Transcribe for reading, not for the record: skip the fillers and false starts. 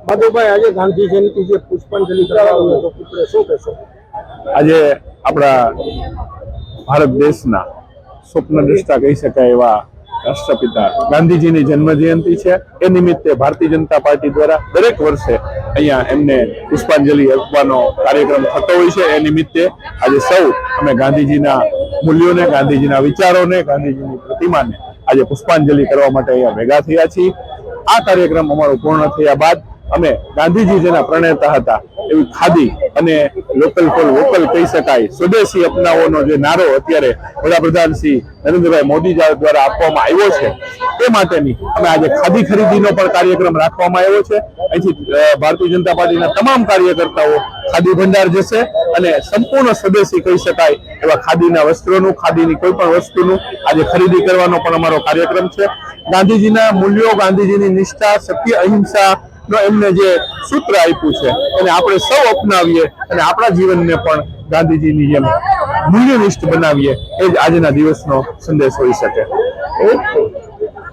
મધુભાઈ, આજે ગાંધી જયંતિ જે પુષ્પાંજલિ કરવામાં તો પુત્રે શું કહેશો? આજે આપણા ભારત દેશના સ્વપ્નદ્રષ્ટા કહી શકાય એવા રાષ્ટ્રપિતા ગાંધીજીની જન્મ જયંતિ છે. એ નિમિત્તે ભારતીય જનતા પાર્ટી દ્વારા દરેક વર્ષે અહીંયા એમને પુષ્પાંજલિ આપવાનો કાર્યક્રમ થતો હોય છે. એ નિમિત્તે આજે સૌ અમે ગાંધીજીના મૂલ્યોને, ગાંધીજીના વિચારોને, ગાંધીજીની પ્રતિમાને આજે પુષ્પાંજલિ કરવા માટે અહીંયા ભેગા થયા છીએ. આ કાર્યક્રમ અમારો પૂર્ણ થયા બાદ અમે ગાંધીજી જેના પ્રણેતા હતા એવી ખાદી અને લોકલ ફોર વોકલ કહી શકાય, સ્વદેશી અપનાવવાનો જે નારો અત્યારે વડાપ્રધાન શ્રી નરેન્દ્રભાઈ મોદી દ્વારા આપવામાં આવ્યો છે, તે માટેની અમે આજે ખાદી ખરીદીનો પણ કાર્યક્રમ રાખવામાં આવ્યો છે. અહીંથી ભારતીય જનતા પાર્ટીના તમામ કાર્યકર્તાઓ ખાદી ભંડાર જશે અને સંપૂર્ણ સ્વદેશી કહી શકાય એવા ખાદીના વસ્ત્રોનું, ખાદીની કોઈ પણ વસ્તુનું આજે ખરીદી કરવાનો પણ અમારો કાર્યક્રમ છે. ગાંધીજીના મૂલ્યો, ગાંધીજીની નિષ્ઠા, સત્ય, અહિંસા એમને જે સૂત્ર આપ્યું છે એને આપણે સૌ અપનાવીએ અને આપણા જીવનને પણ ગાંધીજીની જેમ મૂલ્યનિષ્ઠ બનાવીએ. એ જ આજના દિવસનો સંદેશ હોઈ શકે.